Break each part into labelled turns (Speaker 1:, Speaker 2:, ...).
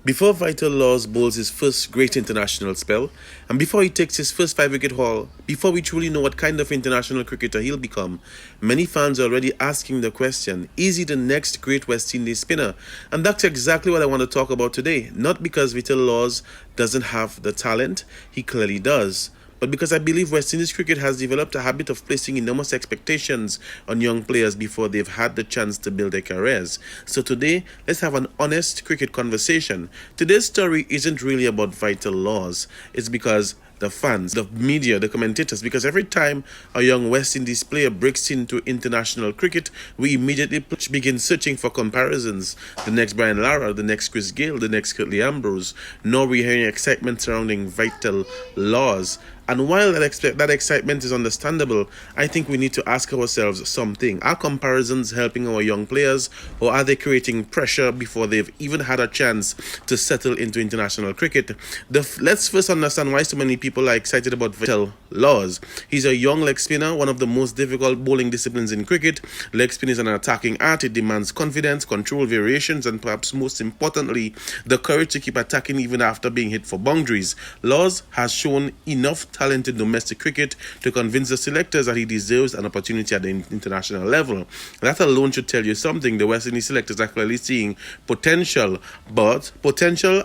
Speaker 1: Before Vitel Lawes bowls his first great international spell, and before he takes his first 5-wicket haul, before we truly know what kind of international cricketer he'll become, many fans are already asking the question, is he the next great West Indies spinner? And that's exactly what I want to talk about today. Not because Vitel Lawes doesn't have the talent, he clearly does, but because I believe West Indies cricket has developed a habit of placing enormous expectations on young players before they've had the chance to build their careers. So today, let's have an honest cricket conversation. Today's story isn't really about Vitel Lawes. It's because the fans, the media, the commentators, because every time a young West Indies player breaks into international cricket, we immediately begin searching for comparisons. The next Brian Lara, the next Chris Gayle, the next Curtly Ambrose. Now we're hearing excitement surrounding Vitel Lawes. And while that excitement is understandable, I think we need to ask ourselves something. Are comparisons helping our young players, or are they creating pressure before they've even had a chance to settle into international cricket? Let's first understand why so many people are excited about Vitel Lawes. He's a young leg spinner, one of the most difficult bowling disciplines in cricket. Leg spin is an attacking art. It demands confidence, control, variations, and perhaps most importantly, the courage to keep attacking even after being hit for boundaries. Lawes has shown enough talent in domestic cricket to convince the selectors that he deserves an opportunity at the international level. That alone should tell you something. The West Indies selectors are clearly seeing potential, but potential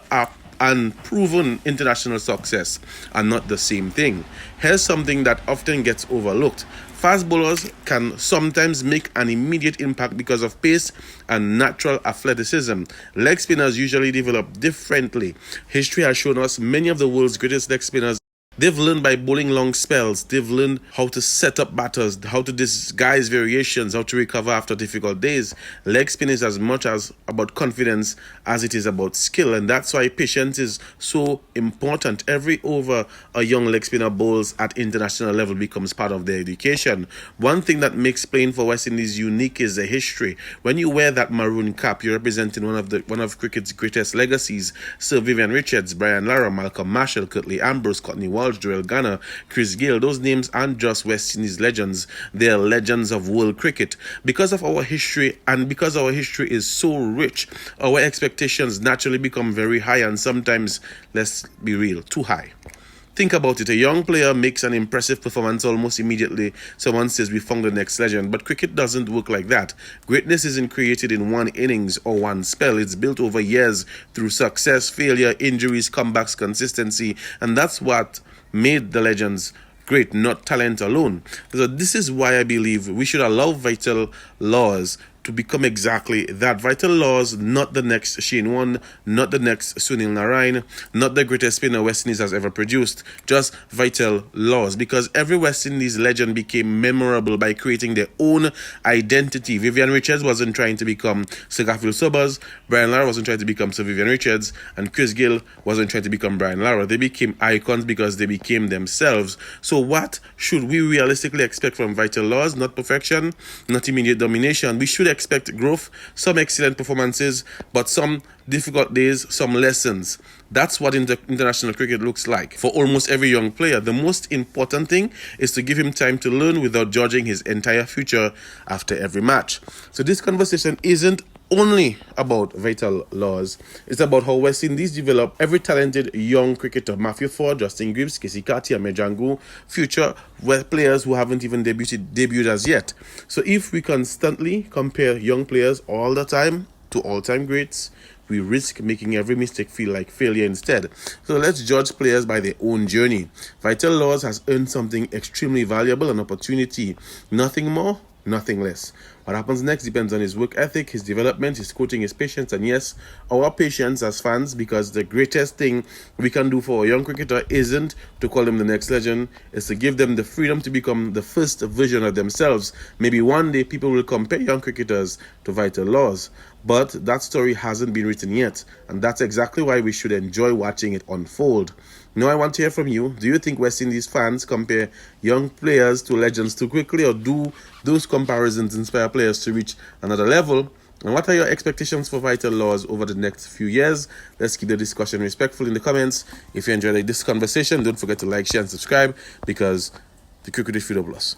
Speaker 1: and proven international success are not the same thing. Here's something that often gets overlooked. Fast bowlers can sometimes make an immediate impact because of pace and natural athleticism. Leg spinners usually develop differently. History has shown us many of the world's greatest leg spinners. They've learned by bowling long spells. They've learned how to set up batters, how to disguise variations, how to recover after difficult days. Leg spin is as much as about confidence as it is about skill, and that's why patience is so important. Every over a young leg spinner bowls at international level becomes part of their education. One thing that makes playing for West Indies unique is the history. When you wear that maroon cap, you're representing one of cricket's greatest legacies. Sir Vivian Richards, Brian Lara, Malcolm Marshall, Curtly Ambrose, Courtney Walsh, Joel Garner, Chris Gayle. Those names aren't just West Indies legends, they are legends of world cricket. Because of our history, and because our history is so rich, our expectations naturally become very high, and sometimes, let's be real, too high. Think about it. A young player makes an impressive performance almost immediately. Someone says we found the next legend. But cricket doesn't work like that. Greatness isn't created in one innings or one spell. It's built over years through success, failure, injuries, comebacks, consistency. And that's what made the legends great, not talent alone. So this is why I believe we should allow Vitel Lawes to become exactly that. Vitel Lawes, not the next Shane Warne, not the next Sunil Narine, not the greatest spinner West Indies has ever produced, just Vitel Lawes. Because every West Indies legend became memorable by creating their own identity. Vivian Richards wasn't trying to become Sir Garfield Sobers, Brian Lara wasn't trying to become Sir Vivian Richards, and Chris Gayle wasn't trying to become Brian Lara. They became icons because they became themselves. So what should we realistically expect from Vitel Lawes? Not perfection, not immediate domination. We should expect growth, some excellent performances, but some difficult days, some lessons. That's what international cricket looks like for almost every young player. The most important thing is to give him time to learn without judging his entire future after every match. So this conversation isn't only about Vitel Lawes. It's about how West Indies develop every talented young cricketer. Matthew Ford, Justin Gibbs, Casey Carty, Ahmed Jangu, future players who haven't even debuted as yet. So if we constantly compare young players all the time to all-time greats, we risk making every mistake feel like failure instead. So let's judge players by their own journey. Vitel Lawes has earned something extremely valuable, an opportunity. Nothing more, nothing less. What happens next depends on his work ethic, his development, his coaching, his patience, and yes, our patience as fans, because the greatest thing we can do for a young cricketer isn't to call them the next legend, it's to give them the freedom to become the first version of themselves. Maybe one day people will compare young cricketers to Vitel Lawes, but that story hasn't been written yet, and that's exactly why we should enjoy watching it unfold. Now I want to hear from you. Do you think West Indies fans compare young players to legends too quickly, or do those comparisons inspire players to reach another level? And what are your expectations for Vitel Lawes over the next few years? Let's keep the discussion respectful in the comments. If you enjoyed this conversation, don't forget to like, share, and subscribe, because the cricket is Fido Plus.